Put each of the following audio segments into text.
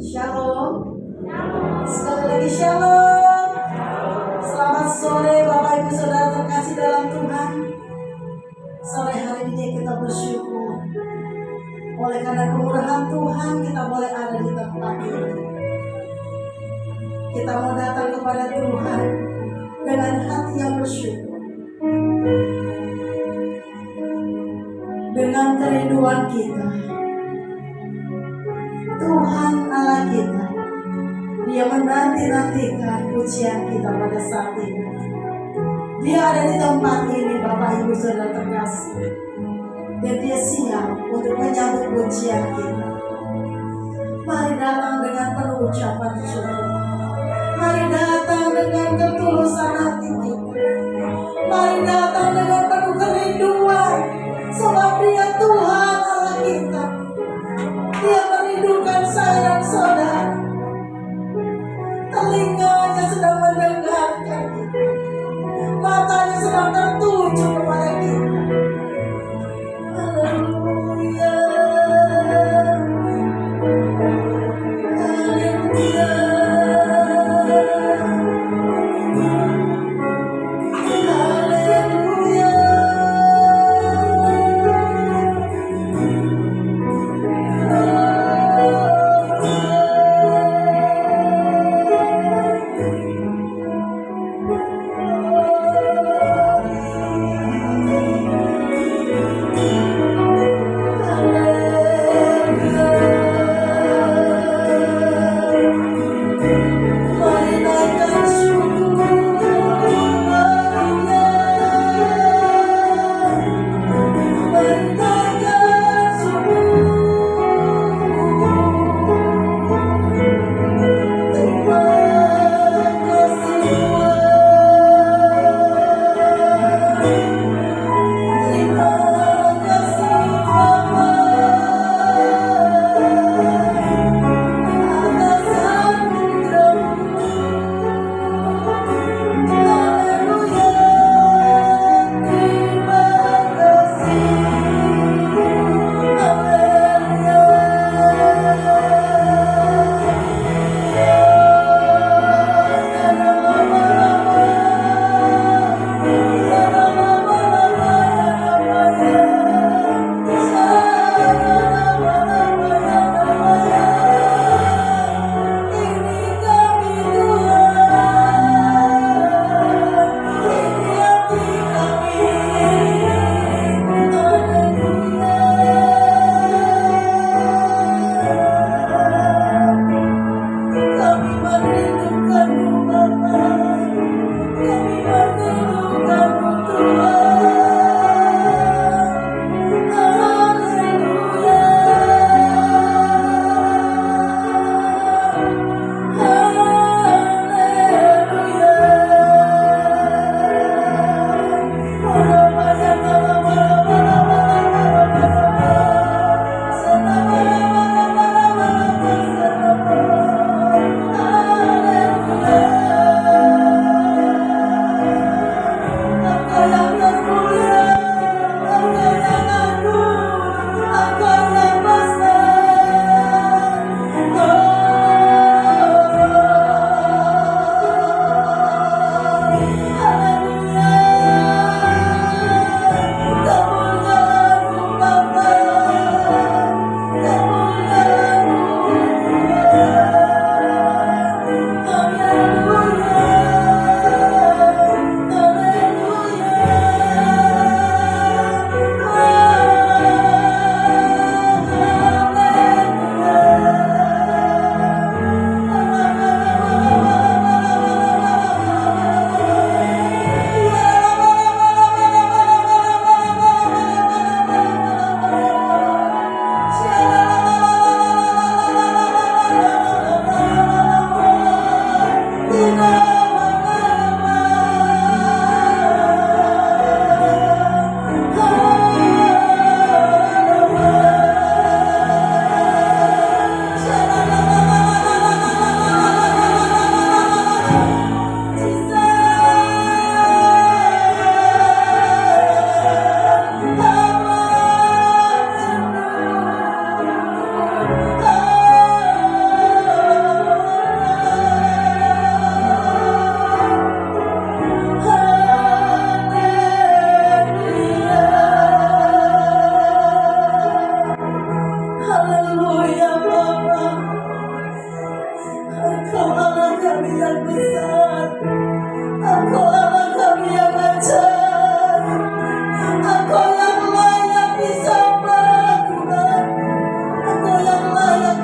Shalom. Sekali lagi shalom. Selamat sore Bapak Ibu Saudara terkasih dalam Tuhan. Sore hari ini kita bersyukur. Oleh karena kemurahan Tuhan kita boleh ada di tempat ini. Kita mau datang kepada Tuhan dengan hati yang bersyukur. Dengan kerinduan kita. Tuhan Allah kita, Dia menanti-nantikan pujian kita pada saat ini. Dia ada di tempat ini Bapak Ibu Saudara terkasih, dan Dia siap untuk menyambut pujian kita. Mari datang dengan penuh ucapan syukur. Mari datang dengan ketulusan hati kita. Mari datang dengan penuh kerinduan, sebab Dia Tuhan Allah kita. Dia merindukan saya dan saudara. Telinganya sedang mendengarkan kita. Matanya sedang tertuju kepada kita. Haleluya. Haleluya.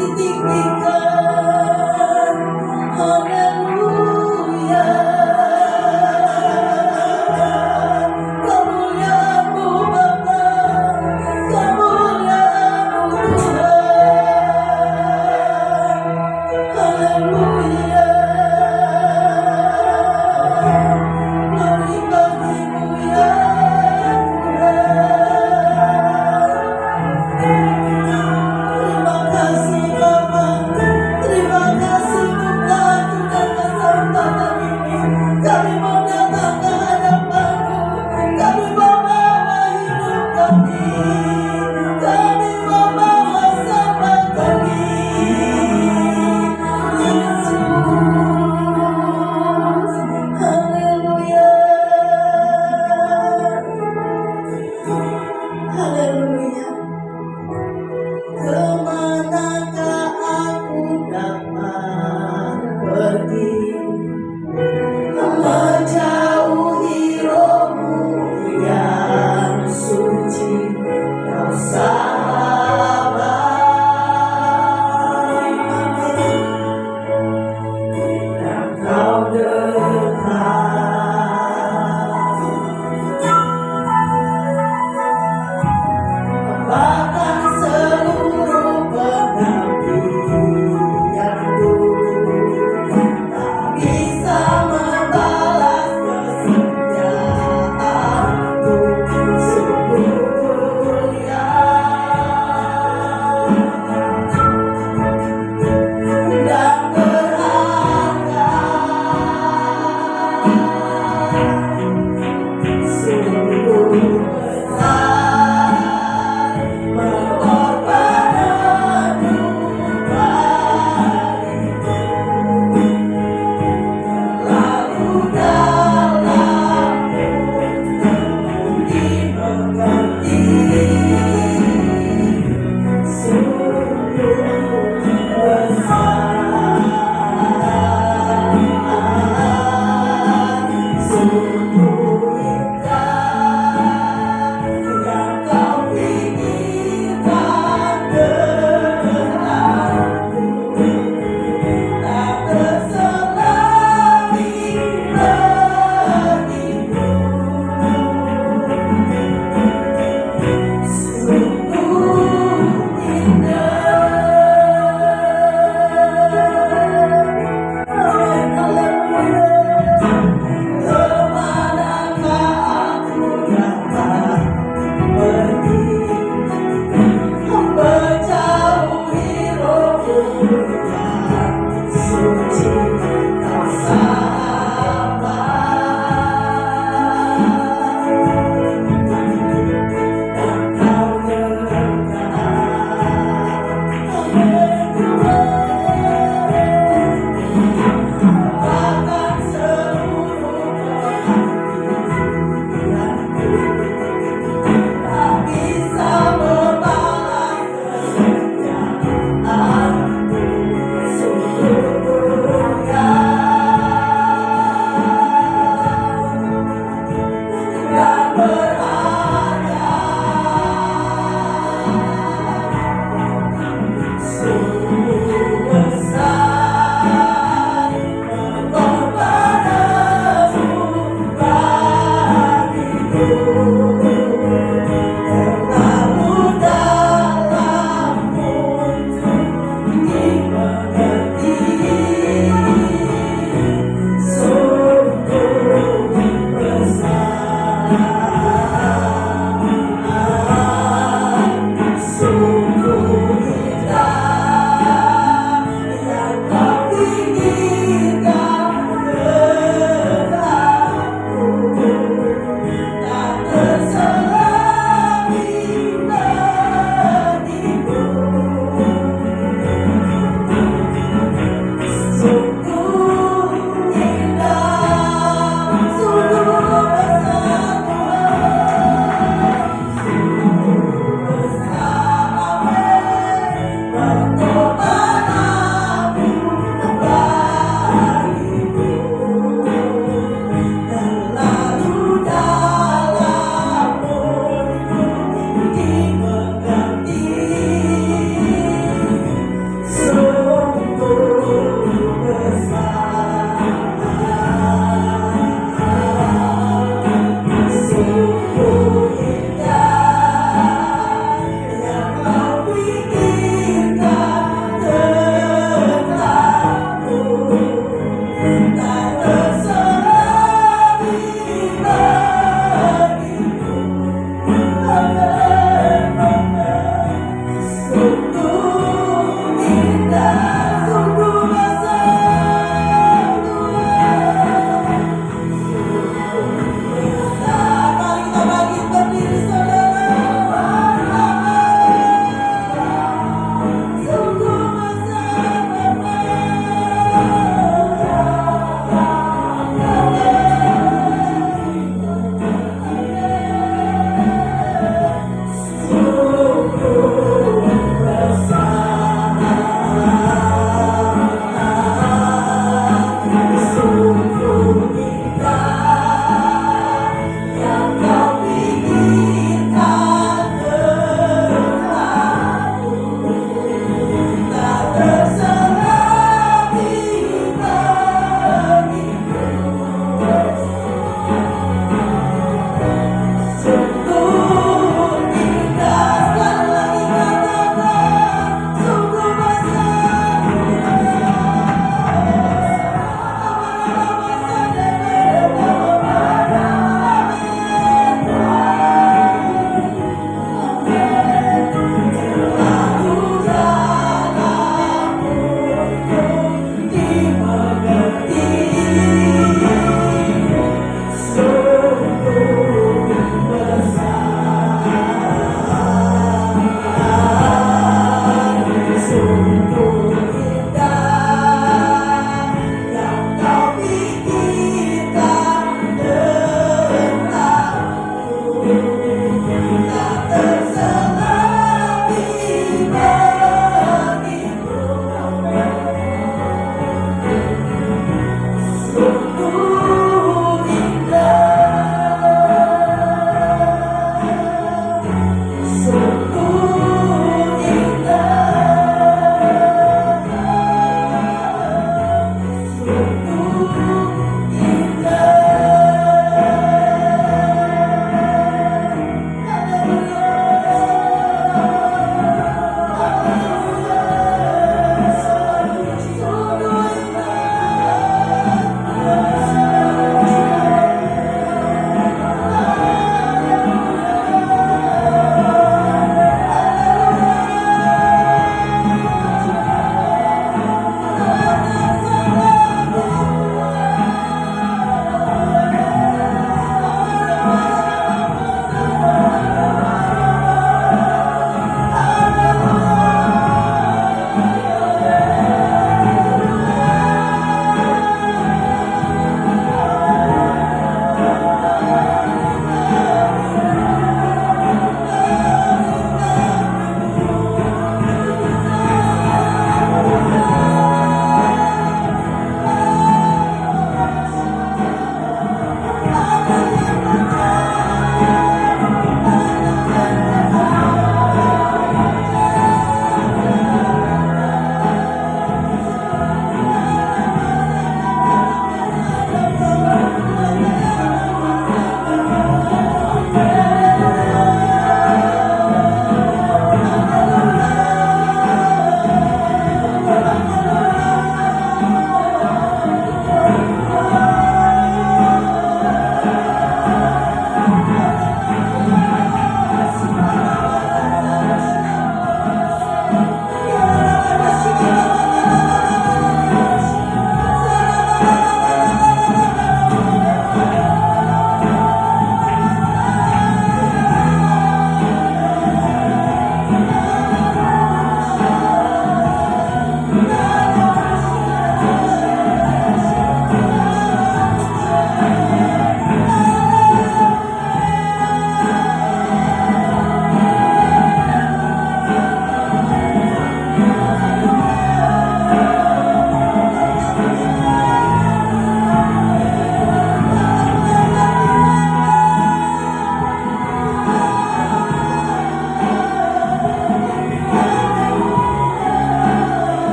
ditinggikan. Haleluya. Kemuliaan-Mu Bapa, kemuliaan-Mu Tuhan. Haleluya. Glory bagimu ya Tuhan. Terima kasih Bapa, terima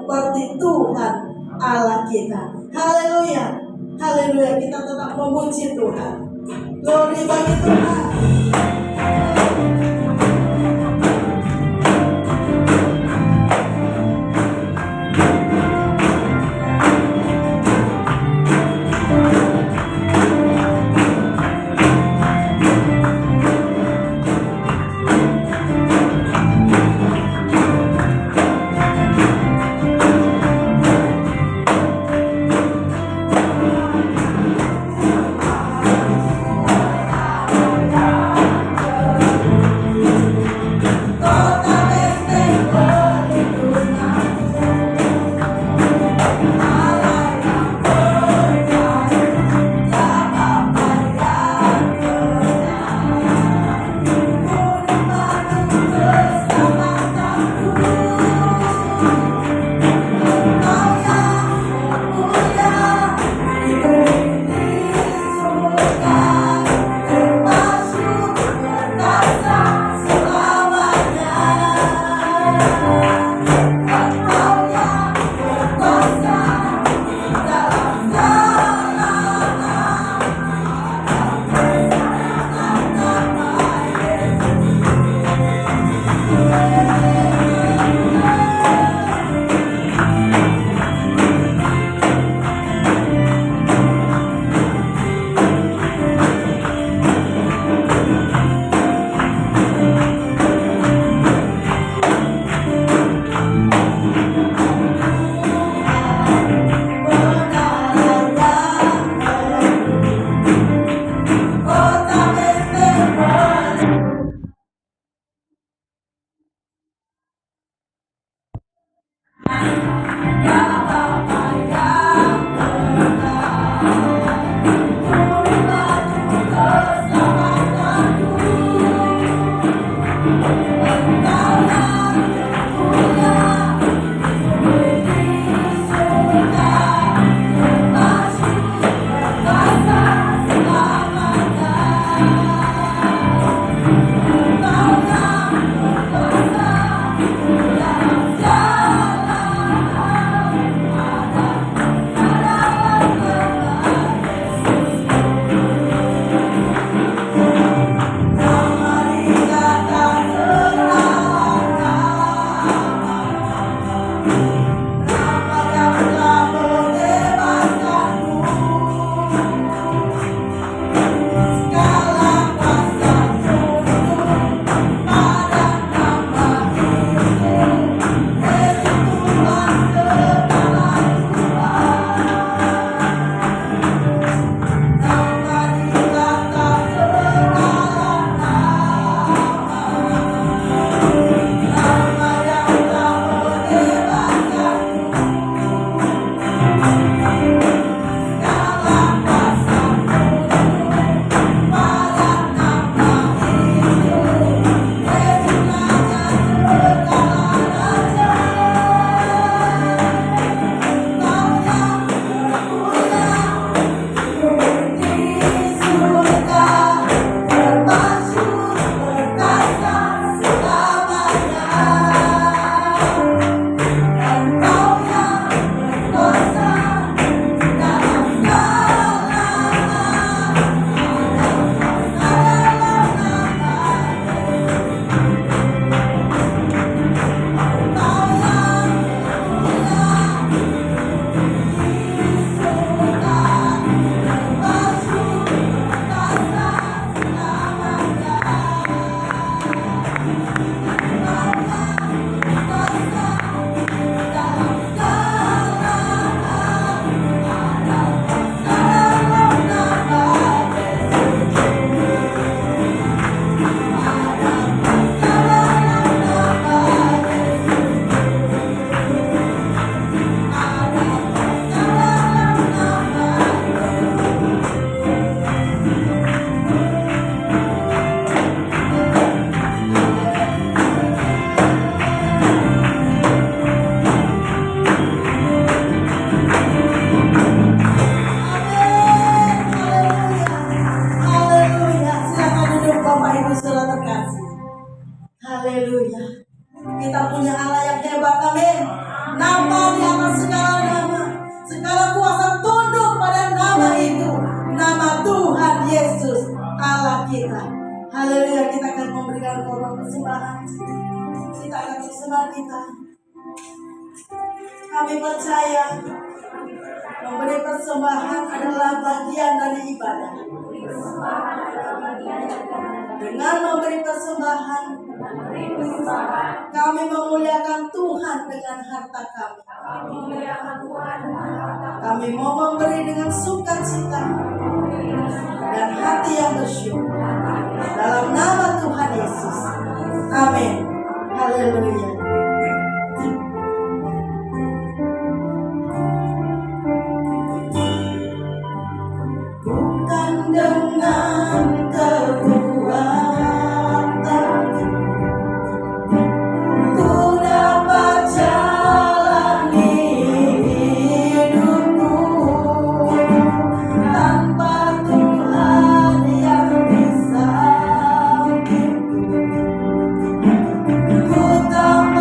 seperti Tuhan Allah kita. Haleluya, haleluya. Kita tetap memuji Tuhan. Glory bagi Tuhan. Kami percaya memberi persembahan adalah bagian dari ibadah. Dengan memberi persembahan, kami memuliakan Tuhan dengan harta kami. Kami mau memberi dengan sukacita dan hati yang bersyukur. Dalam nama Tuhan Yesus. Amin. Haleluya. Bukan dengan kekuatan ku dapat jalani hidupku, tanpa Tuhan yang di sampingku. Ku tak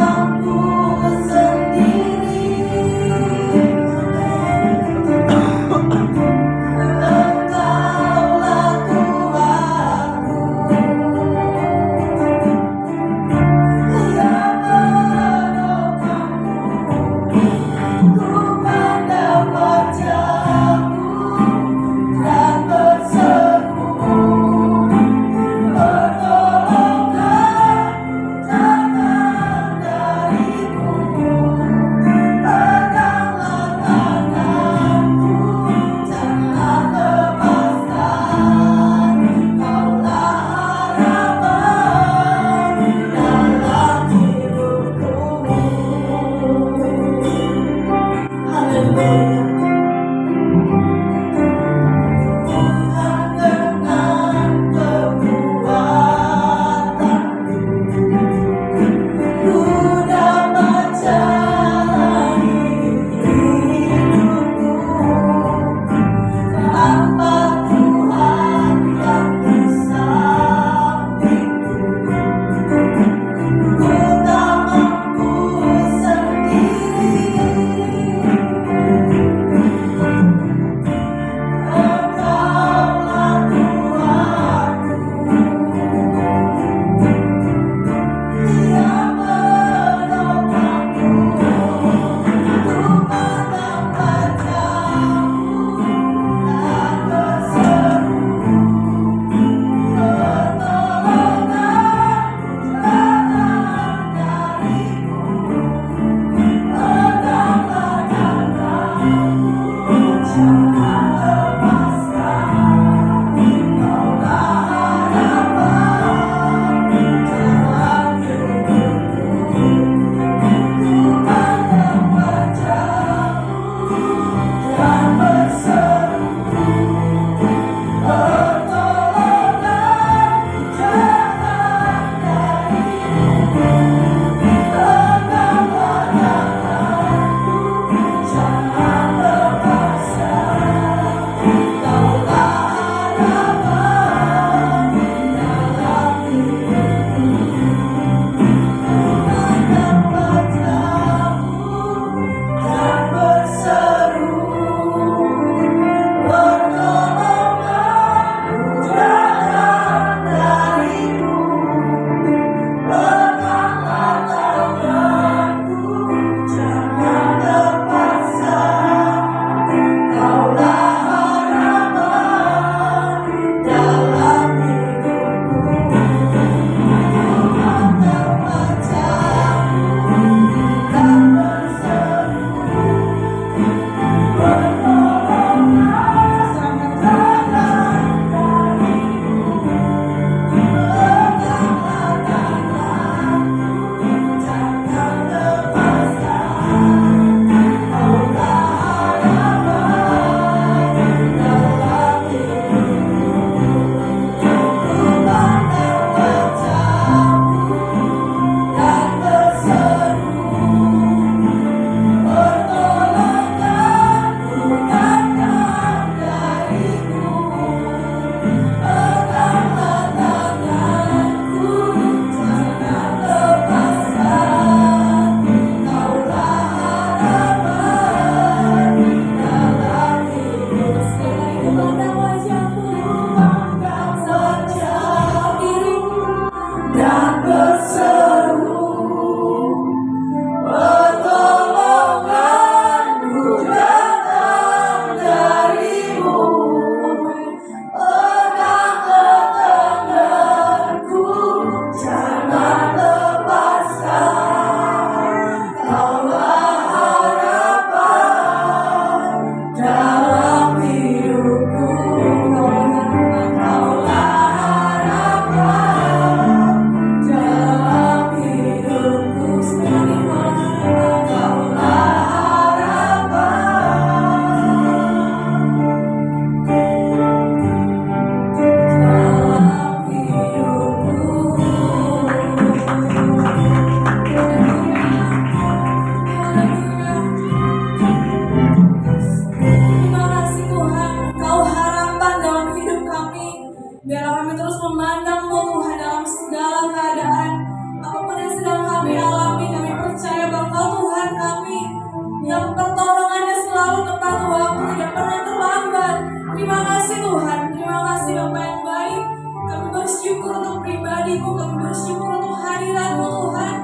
Terima kasih Tuhan, terima kasih Bapa yang baik. Kami bersyukur untuk pribadi-Mu, kami bersyukur untuk hadirat-Mu Tuhan.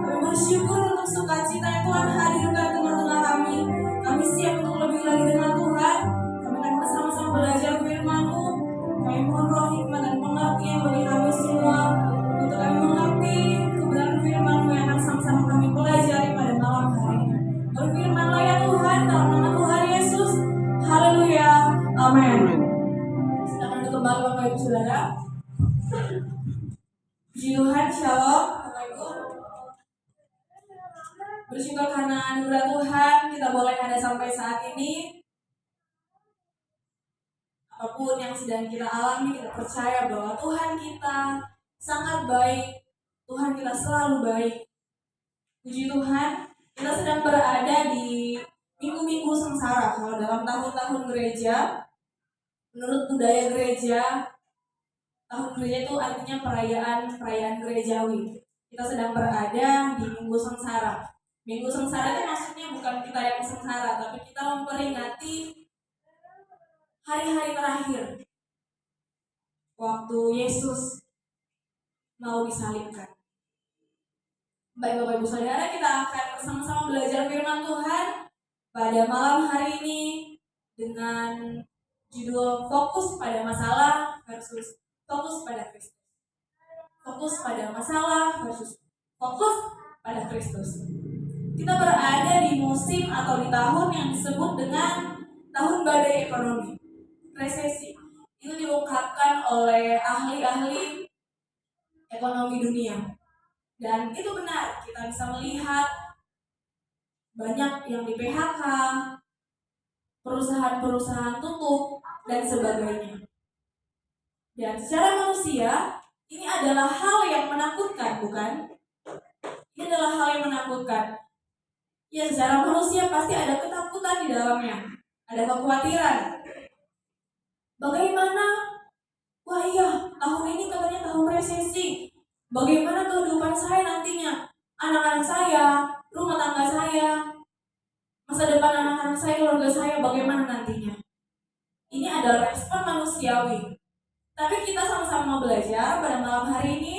Kami bersyukur untuk sukacita yang Tuhan hadirkan tengah-tengah kami. Kami siap untuk lebih lagi dengan Tuhan. Kami akan bersama-sama belajar firman-Mu. Kami mohon roh hikmat dan pengertian bagi kami semua, untuk kami mengerti kebenaran firman-Mu yang akan sama-sama kami pelajari pada malam hari ini. Berfirman-Lah ya Tuhan, dalam nama Tuhan Yesus. Haleluya. Amin. Silakan duduk kembali Bapak Ibu Saudara. Puji Tuhan, Shalom Bapak Ibu. Bersyukur karena anugerah Tuhan kita boleh ada sampai saat ini. Apapun yang sedang kita alami, kita percaya bahwa Tuhan kita sangat baik. Tuhan kita selalu baik. Puji Tuhan, kita sedang berada di minggu-minggu sengsara. Kalau dalam tahun-tahun gereja, menurut budaya gereja, tahun gereja itu artinya perayaan gerejawi. Kita sedang berada di minggu sengsara. Minggu sengsara itu maksudnya bukan kita yang sengsara, tapi kita memperingati hari-hari terakhir waktu Yesus mau disalibkan. Baik Bapak Ibu Saudara, kita akan bersama-sama belajar firman Tuhan pada malam hari ini dengan judul fokus pada masalah versus fokus pada Kristus. Fokus pada masalah versus fokus pada Kristus. Kita berada di musim atau di tahun yang disebut dengan tahun badai ekonomi, resesi. Itu diungkapkan oleh ahli-ahli ekonomi dunia. Dan itu benar, kita bisa melihat banyak yang di PHK, perusahaan-perusahaan tutup, dan sebagainya. Dan secara manusia, ini adalah hal yang menakutkan, bukan? Ini adalah hal yang menakutkan. Ya, secara manusia pasti ada ketakutan di dalamnya. Ada kekhawatiran. Bagaimana? Wah iya, tahun ini katanya tahun resesi. Bagaimana kehidupan saya nantinya? Anak-anak saya, rumah tangga saya, masa depan anak-anak saya, keluarga saya, bagaimana nantinya? Ini adalah respon manusiawi. Tapi kita sama-sama belajar pada malam hari ini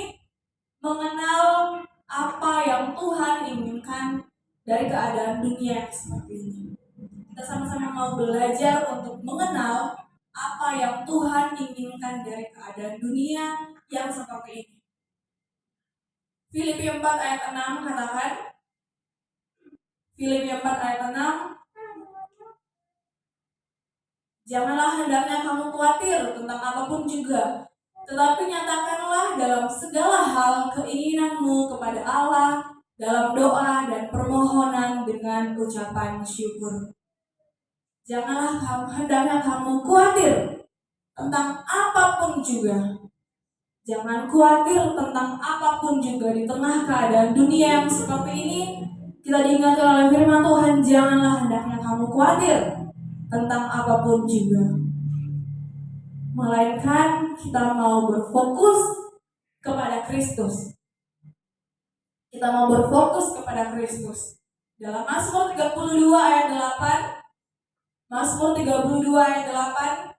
mengenal apa yang Tuhan inginkan dari keadaan dunia seperti ini. Kita sama-sama mau belajar untuk mengenal apa yang Tuhan inginkan dari keadaan dunia yang seperti ini. Filipi 4 ayat 6 katakan, Filipi 4 ayat 6, janganlah hendaknya kamu khawatir tentang apapun juga, tetapi nyatakanlah dalam segala hal keinginanmu kepada Allah dalam doa dan permohonan dengan ucapan syukur. Janganlah hendaknya kamu khawatir tentang apapun juga. Jangan khawatir tentang apapun juga di tengah keadaan dunia yang seperti ini. Kita diingatkan oleh firman Tuhan, janganlah hendaknya kamu khawatir tentang apapun juga. Melainkan kita mau berfokus kepada Kristus. Kita mau berfokus kepada Kristus. Dalam Mazmur 32 ayat 8, Mazmur 32 ayat 8,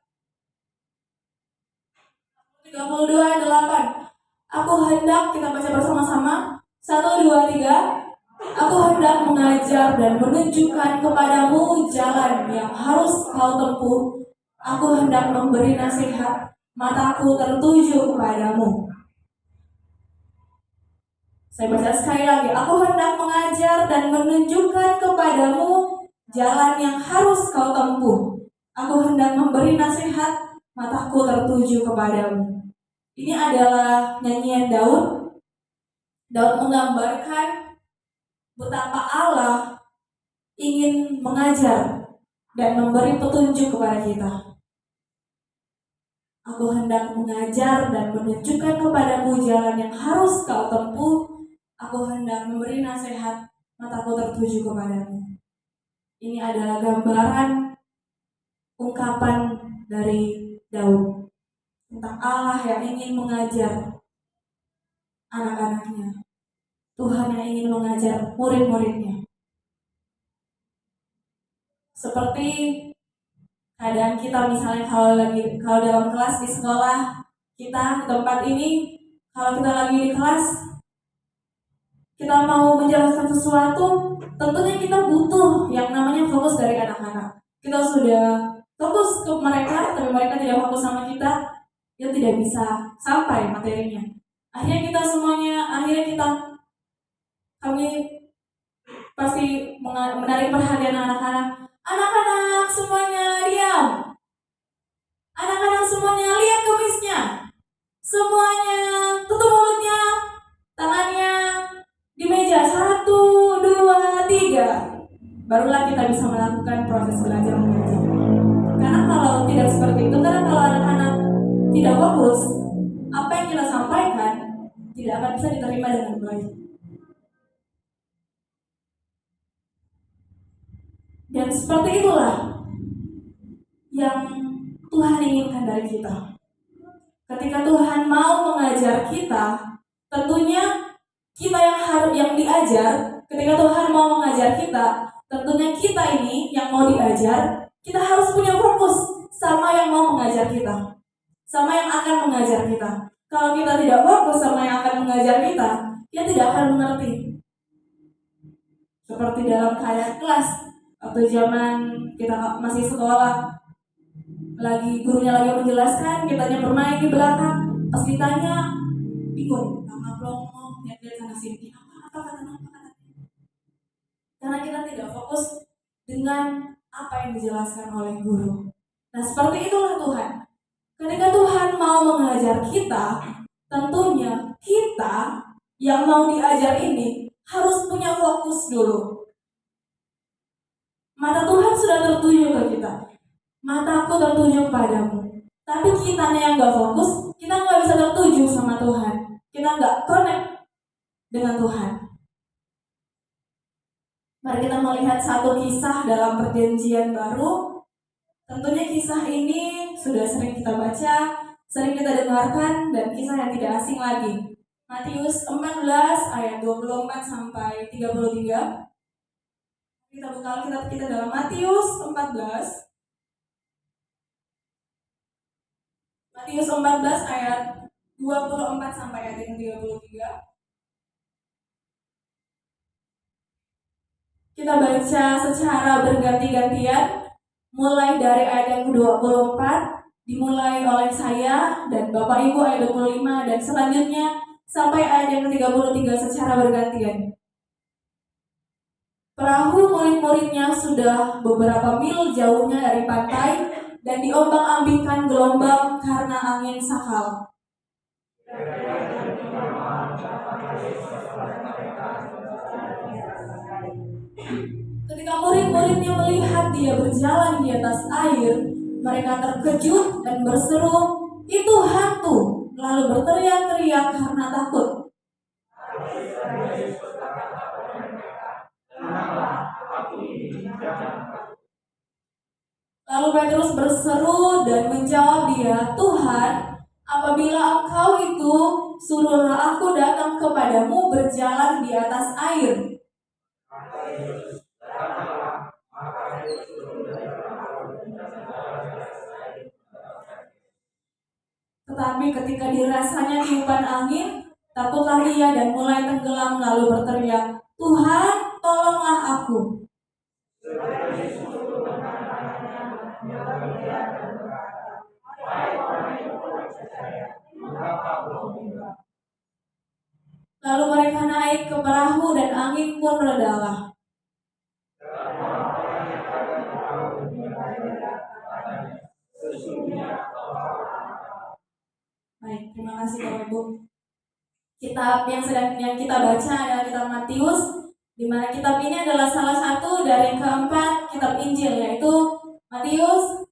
32 ayat 8. Aku hendak, kita baca bersama-sama. 1, 2, 3. Aku hendak mengajar dan menunjukkan kepadamu jalan yang harus kau tempuh. Aku hendak memberi nasihat, mataku tertuju kepadamu. Saya baca sekali lagi. Aku hendak mengajar dan menunjukkan kepadamu jalan yang harus kau tempuh. Aku hendak memberi nasihat, mataku tertuju kepadamu. Ini adalah nyanyian Daud. Daud menggambarkan betapa Allah ingin mengajar dan memberi petunjuk kepada kita. Aku hendak mengajar dan menunjukkan kepadamu jalan yang harus kau tempuh. Aku hendak memberi nasihat, mataku tertuju kepadamu. Ini adalah gambaran ungkapan dari Daud tentang Allah yang ingin mengajar anak-anaknya. Tuhan yang ingin mengajar murid-muridnya. Seperti Keadaan kita misalnya kalau dalam kelas di sekolah kita di tempat ini, kalau kita lagi di kelas, kita mau menjelaskan sesuatu, tentunya kita butuh yang namanya fokus dari anak-anak. Kita sudah fokus ke mereka, tapi mereka tidak fokus sama kita, ya tidak bisa sampai materinya. Akhirnya kami pasti menarik perhatian anak-anak. Anak-anak semuanya diam. Anak-anak semuanya lihat kumisnya. Semuanya tutup mulutnya, tangannya di meja. 1, 2, 3. Barulah kita bisa melakukan proses belajar mengajar. Karena kalau tidak seperti itu, karena kalau anak-anak tidak fokus, apa yang kita sampaikan tidak akan bisa diterima dengan baik. Dan seperti itulah yang Tuhan inginkan dari kita. Ketika Tuhan mau mengajar kita, tentunya kita yang diajar. Ketika Tuhan mau mengajar kita, tentunya kita ini yang mau diajar, kita harus punya fokus sama yang mau mengajar kita, sama yang akan mengajar kita. Kalau kita tidak fokus sama yang akan mengajar kita, dia tidak akan mengerti. Seperti dalam keadaan kelas, waktu zaman kita masih sekolah, gurunya lagi menjelaskan, kitanya bermain di belakang, pas ditanya bingung, sama pelongo, lihat sana sini, apa kata. Karena kita tidak fokus dengan apa yang dijelaskan oleh guru. Nah, seperti itulah Tuhan. Ketika Tuhan mau mengajar kita, tentunya kita yang mau diajar ini harus punya fokus dulu. Mata Tuhan sudah tertuju ke kita. Mataku tertuju padamu. Tapi kitanya yang gak fokus, kita gak bisa tertuju sama Tuhan. Kita gak connect dengan Tuhan. Mari kita melihat satu kisah dalam Perjanjian Baru. Tentunya kisah ini sudah sering kita baca, sering kita dengarkan, dan kisah yang tidak asing lagi. Matius 14 ayat 24 sampai 33. Kita buka Alkitab kita dalam Matius 14. Matius 14 ayat 24 sampai ayat yang 33. Kita baca secara berganti-gantian, mulai dari ayat yang ke-24, dimulai oleh saya dan Bapak Ibu ayat 25, dan selanjutnya sampai ayat yang ke-33 secara bergantian. Perahu murid-muridnya sudah beberapa mil jauhnya dari pantai, dan diombang-ambingkan gelombang karena angin sakal. Ketika murid-muridnya melihat dia berjalan di atas air, mereka terkejut dan berseru, "Itu hantu!" Lalu berteriak-teriak karena takut. Lalu Petrus berseru dan menjawab dia, "Tuhan, apabila Engkau itu, suruhlah aku datang kepadamu berjalan di atas air." Tetapi ketika dirasanya tiupan angin, takutlah ia dan mulai tenggelam lalu berteriak, "Tuhan, tolonglah aku." Lalu mereka naik ke perahu dan angin pun redalah. Baik, terima kasih Bapak Ibu. Kitab yang kita baca adalah kitab Matius, di mana kitab ini adalah salah satu dari keempat kitab Injil, yaitu Matius,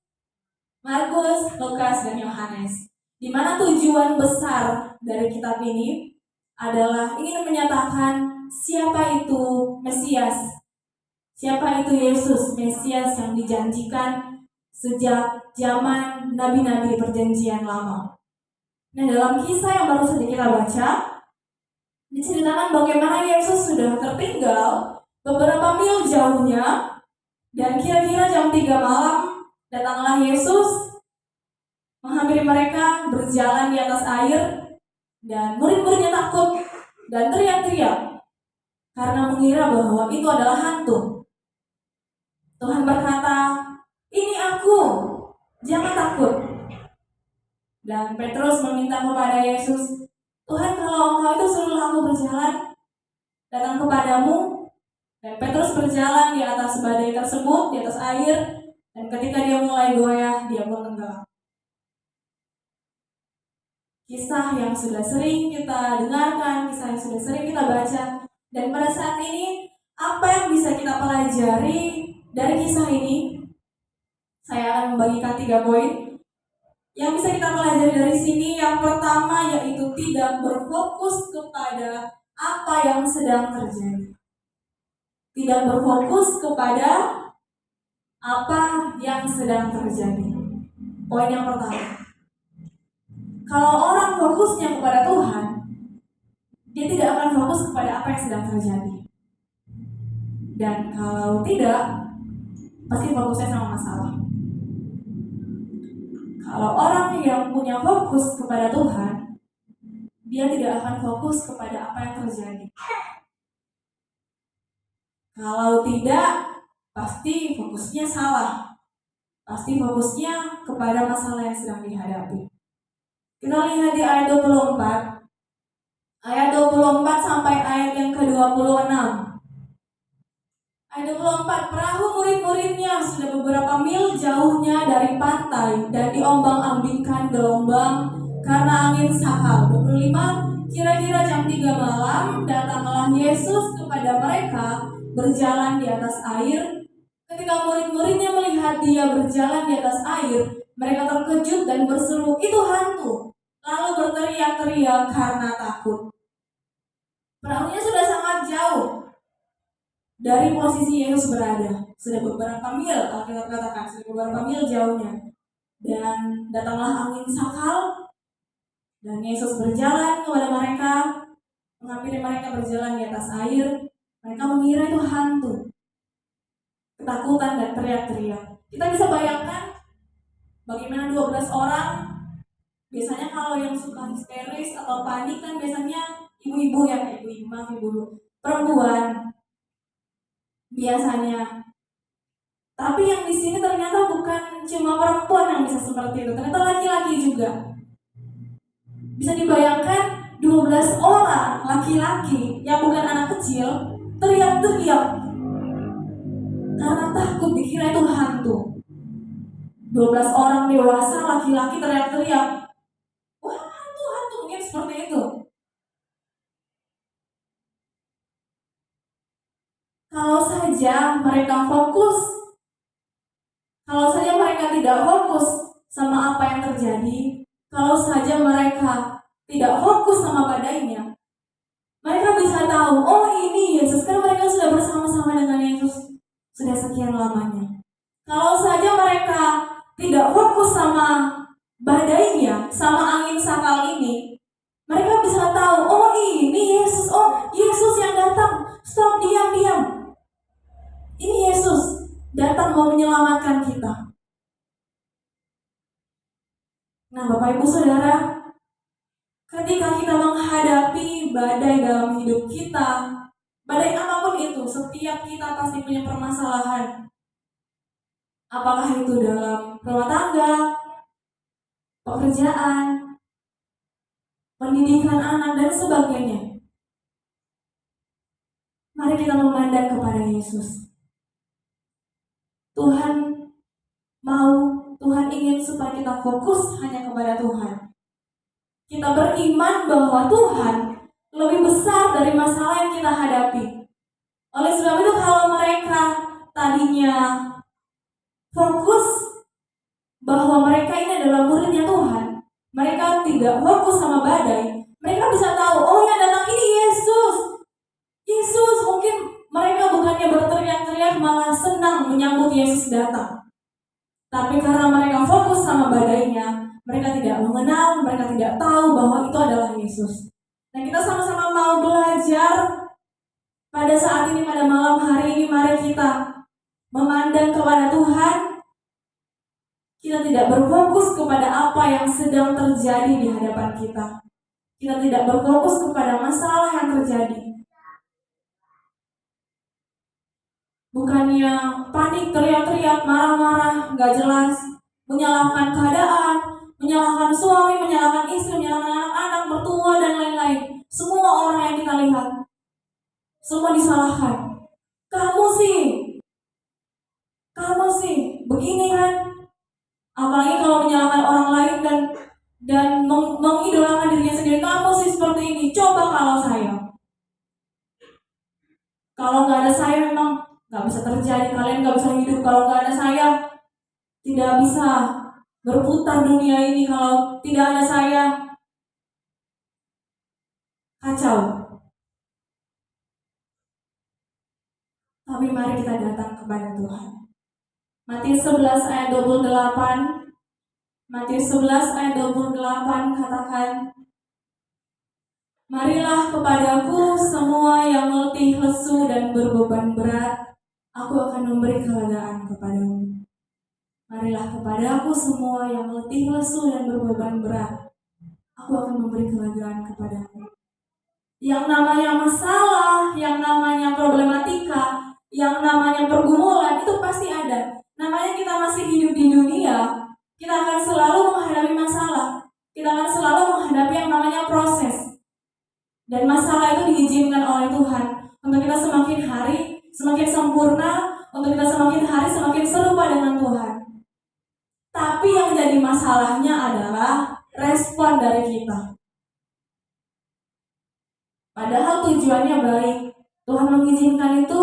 Markus, Lukas, dan Yohanes. Di mana tujuan besar dari kitab ini adalah ingin menyatakan siapa itu Mesias, siapa itu Yesus, Mesias yang dijanjikan sejak zaman nabi-nabi di Perjanjian Lama. Nah, dalam kisah yang baru saja kita baca, diceritakan bagaimana Yesus sudah tertinggal beberapa mil jauhnya, dan kira-kira jam 3 malam, Datanglah Yesus menghampiri mereka, berjalan di atas air, dan murid-muridnya takut dan teriak-teriak karena mengira bahwa itu adalah hantu. Tuhan berkata, "Ini aku, jangan takut." Dan Petrus meminta kepada Yesus, "Tuhan, kalau Engkau itu suruh aku berjalan, datang kepadamu." Dan Petrus berjalan di atas badai tersebut, di atas air, dan ketika dia mulai goyah, dia pun tenggelam. Kisah yang sudah sering kita dengarkan, kisah yang sudah sering kita baca, dan pada saat ini, apa yang bisa kita pelajari dari kisah ini? Saya akan membagikan 3 poin yang bisa kita pelajari dari sini. Yang pertama yaitu tidak berfokus kepada apa yang sedang terjadi. Tidak berfokus kepada apa yang sedang terjadi. Poin yang pertama. Kalau orang fokusnya kepada Tuhan, dia tidak akan fokus kepada apa yang sedang terjadi. Dan kalau tidak, pasti fokusnya sama masalah. Kalau orang yang punya fokus kepada Tuhan, dia tidak akan fokus kepada apa yang terjadi. Kalau tidak, pasti fokusnya salah. Pasti fokusnya kepada masalah yang sedang dihadapi. Kita lihat di ayat 24. Ayat 24 sampai ayat yang ke-26. Ayat 24, perahu murid-muridnya sudah beberapa mil jauhnya dari pantai dan diombang-ambingkan gelombang karena angin sakal. 25, kira-kira jam 3 malam datanglah Yesus kepada mereka berjalan di atas air. Ketika murid-muridnya melihat dia berjalan di atas air, mereka terkejut dan berseru, "Itu hantu!" Lalu berteriak-teriak karena takut. Perahunya sudah sangat jauh dari posisi Yesus berada. Sudah beberapa mil, kalau kita katakan, sudah beberapa mil jauhnya. Dan datanglah angin sakal, dan Yesus berjalan kepada mereka, menghampiri mereka berjalan di atas air. Mereka mengira itu hantu. Ketakutan dan teriak-teriak. Kita bisa bayangkan bagaimana 12 orang. Biasanya kalau yang suka histeris atau panik kan biasanya ibu-ibu ya, ibu perempuan biasanya. Tapi yang di sini ternyata bukan cuma perempuan yang bisa seperti itu, ternyata laki-laki juga. Bisa dibayangkan 12 orang laki-laki yang bukan anak kecil teriak-teriak karena takut dikira itu hantu. 12 orang dewasa laki-laki teriak-teriak, "Wah, hantu, mungkin seperti itu." Kalau saja mereka tidak fokus sama apa yang terjadi, kalau saja mereka tidak fokus sama badainya, mereka bisa tahu, oh ini Yesus, kan mereka sudah bersama-sama dengan Yesus sudah sekian lamanya. Kalau saja mereka tidak fokus sama badainya, sama angin sakal ini, mereka bisa tahu, oh ini Yesus, oh Yesus yang datang. Stop, diam. Ini Yesus datang mau menyelamatkan kita. Nah, Bapak Ibu Saudara, ketika kita menghadapi badai dalam hidup kita, badai apapun itu, setiap kita pasti punya permasalahan. Apakah itu dalam rumah tangga, pekerjaan, pendidikan anak, dan sebagainya. Mari kita memandang kepada Yesus. Tuhan ingin supaya kita fokus hanya kepada Tuhan. Kita beriman bahwa Tuhan lebih besar dari masalah yang kita hadapi. Oleh sebab itu, kalau mereka tadinya fokus bahwa mereka ini adalah muridnya Tuhan, mereka tidak fokus sama badai, mereka bisa tahu, oh yang datang ini Yesus. Mungkin mereka bukannya berteriak-teriak, malah senang menyambut Yesus datang. Tapi karena mereka fokus sama badainya, mereka tidak mengenal, mereka tidak tahu bahwa itu adalah Yesus. Nah, kita sama-sama mau belajar pada saat ini, pada malam hari ini, mari kita memandang kepada Tuhan. Kita tidak berfokus kepada apa yang sedang terjadi di hadapan kita. Kita tidak berfokus kepada masalah yang terjadi. Bukannya panik, teriak-teriak, marah-marah, gak jelas, menyalahkan keadaan, menyalahkan suami, menyalahkan istri, menyalahkan anak-anak, mertua, dan lain-lain. Semua orang yang kita lihat, semua disalahkan. Kamu sih, begini kan? Apalagi kalau menyalahkan orang lain dan mengidolakan dirinya sendiri. Kamu sih seperti ini. Coba kalau saya. Kalau nggak ada saya memang nggak bisa terjadi. Kalian nggak bisa hidup. Kalau nggak ada saya, tidak bisa berputar dunia ini. Kalau tidak ada saya, kacau. Tapi mari kita datang kepada Tuhan. Matius 11 ayat 28. Matius 11 ayat 28 katakan, marilah kepadaku semua yang letih, lesu, dan berbeban berat, aku akan memberi kelegaan kepadamu. Marilah kepadaku semua yang letih, lesu, dan berbeban berat, aku akan memberi kelegaan kepadamu. Yang namanya masalah, yang namanya problematika, yang namanya pergumulan, itu pasti ada. Namanya kita masih hidup di dunia, kita akan selalu menghadapi masalah. Kita akan selalu menghadapi yang namanya proses. Dan masalah itu diizinkan oleh Tuhan untuk kita semakin hari semakin sempurna, untuk kita semakin hari semakin serupa dengan Tuhan. Tapi yang jadi masalahnya adalah respon dari kita. Padahal tujuannya baik. Tuhan mengizinkan itu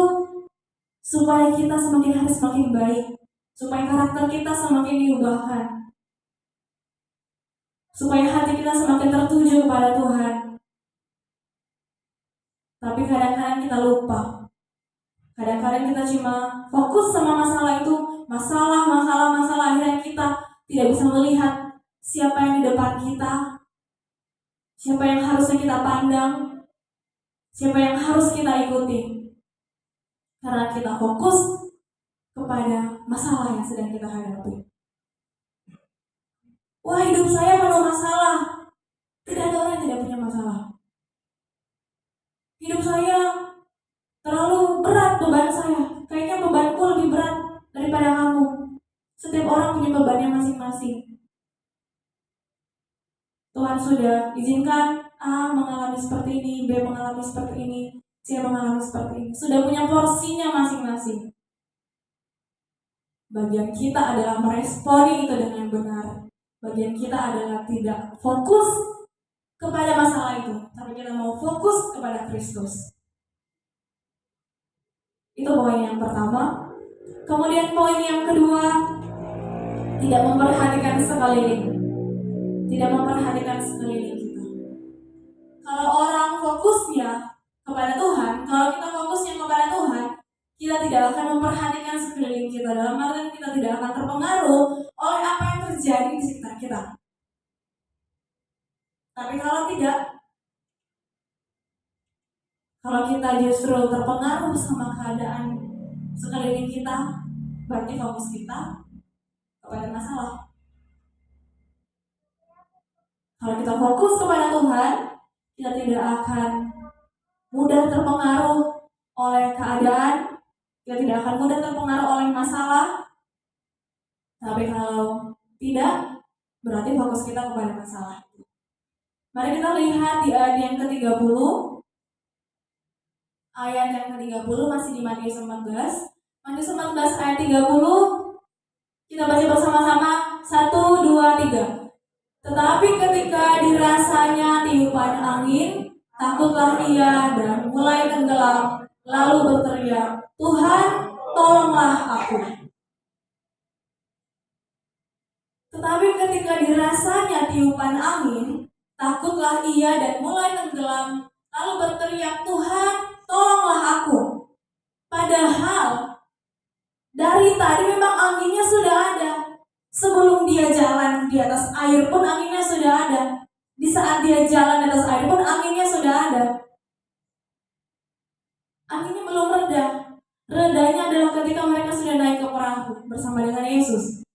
supaya kita semakin hari semakin baik, supaya karakter kita semakin diubahkan, supaya hati kita semakin tertuju kepada Tuhan. Tapi kadang-kadang kita lupa. Kadang-kadang kita cuma fokus sama masalah itu, masalah, akhirnya kita tidak bisa melihat siapa yang di depan kita, siapa yang harusnya kita pandang, siapa yang harus kita ikuti. Karena kita fokus kepada masalah yang sedang kita hadapi. Wah, hidup saya penuh masalah. Tidak ada orang yang tidak punya masalah. Hidup saya terlalu berat beban saya. Kayaknya bebanku lebih berat daripada kamu. Setiap orang punya bebannya masing-masing. Tuhan sudah izinkan A mengalami seperti ini, B mengalami seperti ini, C mengalami seperti ini. Sudah punya porsinya masing-masing. Bagian kita adalah meresponi itu dengan benar. Bagian kita adalah tidak fokus kepada masalah itu, tapi kita mau fokus kepada Kristus. Itu poin yang pertama. Kemudian poin yang kedua, tidak memperhatikan sekeliling. Tidak memperhatikan sekeliling kita. Kalau orang fokusnya kepada Tuhan, kalau kita fokusnya kepada Tuhan, kita tidak akan memperhatikan sekeliling kita. Dalam artian kita tidak akan terpengaruh oleh apa yang terjadi di sekitar kita. Tapi kalau tidak, kalau kita justru terpengaruh sama keadaan sekeliling kita, berarti fokus kita kepada masalah. Kalau kita fokus kepada Tuhan, kita tidak akan mudah terpengaruh oleh keadaan, kita tidak akan mudah terpengaruh oleh masalah. Tapi kalau tidak, berarti fokus kita kepada masalah. Mari kita lihat di ayat yang ke-30. Ayat yang ke-30 masih di Matius 14. Matius 14 ayat 30. Kita baca bersama-sama. 1, 2, 3. Tetapi ketika dirasanya tiupan angin, takutlah ia dan mulai tenggelam, lalu berteriak, Tuhan, tolonglah aku. Tetapi ketika dirasanya tiupan angin, takutlah ia dan mulai tenggelam, lalu berteriak, Tuhan, tolonglah aku. Padahal dari tadi memang anginnya sudah ada. Sebelum dia jalan di atas air pun anginnya sudah ada. Di saat dia jalan di atas air pun anginnya sudah ada. Anginnya belum reda. Redanya adalah ketika mereka sudah naik ke perahu bersama dengan Yesus.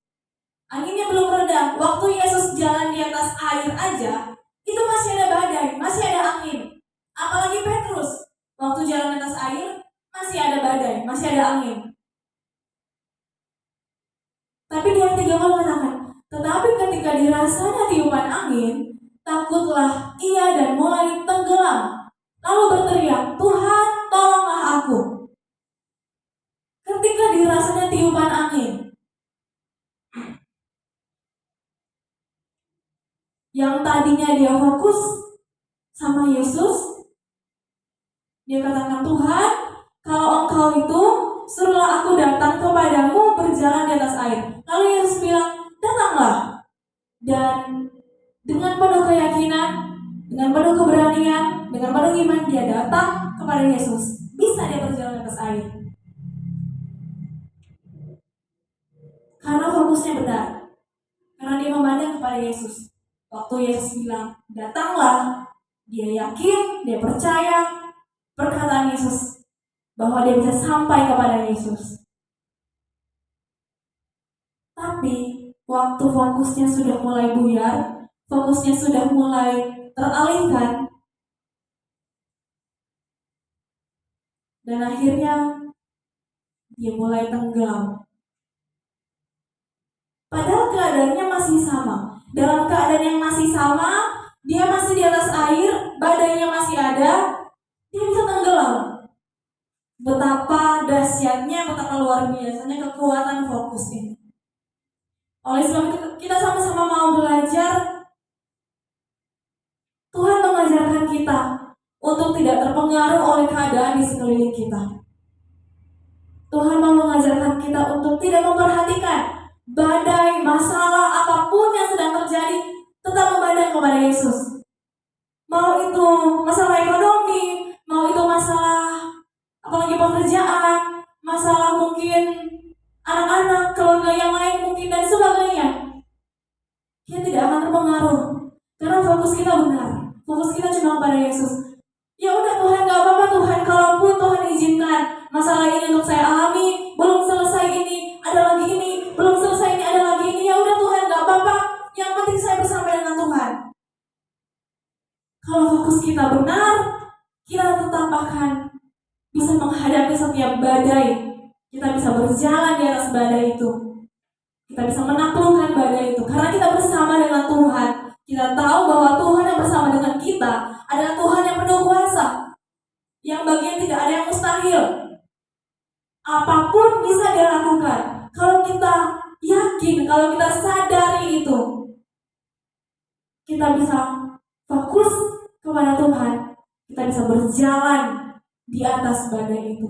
Anginnya belum reda. Waktu Yesus jalan di atas air aja, itu masih ada badai, masih ada angin. Apalagi Petrus, waktu jalan di atas air, masih ada badai, masih ada angin. Tapi di ayat 3 mengatakan, tetapi ketika dirasanya tiupan angin, takutlah ia dan mulai tenggelam. Lalu berteriak, Tuhan, tolonglah aku. Ketika dirasanya tiupan angin, yang tadinya dia fokus sama Yesus, dia katakan, Tuhan, kalau Engkau itu, suruhlah aku datang kepadamu berjalan di atas air. Lalu Yesus bilang, datanglah. Dan dengan penuh keyakinan, dengan penuh keberanian, dengan penuh iman, dia datang kepada Yesus. Bisa dia berjalan di atas air. Karena fokusnya benar. Karena dia memandang kepada Yesus. Waktu Yesus bilang, datanglah, dia yakin, dia percaya perkataan Yesus, bahwa dia bisa sampai kepada Yesus. Tapi, waktu fokusnya sudah mulai buyar, fokusnya sudah mulai teralihkan, dan akhirnya dia mulai tenggelam. Padahal keadaannya masih sama. Dalam keadaan yang masih sama, dia masih di atas air, badainya masih ada, dia bisa tenggelam. Betapa dahsyatnya, betapa luar biasanya kekuatan fokus ini. Oleh sebab itu kita sama-sama mau belajar. Tuhan mengajarkan kita untuk tidak terpengaruh oleh keadaan di sekeliling kita. Tuhan mau mengajarkan kita untuk tidak memperhatikan badai, masalah, apapun yang sedang terjadi, tetap memandang kepada Yesus. Mau itu masalah ekonomi, mau itu masalah apalagi pekerjaan, masalah mungkin anak-anak, keluarga yang lain mungkin, dan sebagainya. Kita tidak akan terpengaruh, karena fokus kita benar. Fokus kita cuma pada Yesus. Ya udah Tuhan, gak apa-apa Tuhan, kalaupun Tuhan izinkan masalah ini untuk saya alami, belum selesai ini, ada lagi ini, belum selesai ini, ada lagi ini, ya udah Tuhan, gak apa-apa. Yang penting saya bersama dengan Tuhan. Kalau fokus kita benar, kita tetap akan bisa menghadapi setiap badai. Kita bisa berjalan di atas badai itu. Kita bisa menaklukkan badai itu. Karena kita bersama dengan Tuhan. Kita tahu bahwa Tuhan yang bersama dengan kita adalah Tuhan yang penuh kuasa. Yang bagian tidak ada yang mustahil. Apapun bisa dia lakukan. Kalau kita yakin, kalau kita sadari itu, kita bisa fokus kepada Tuhan. Kita bisa berjalan di atas badai itu.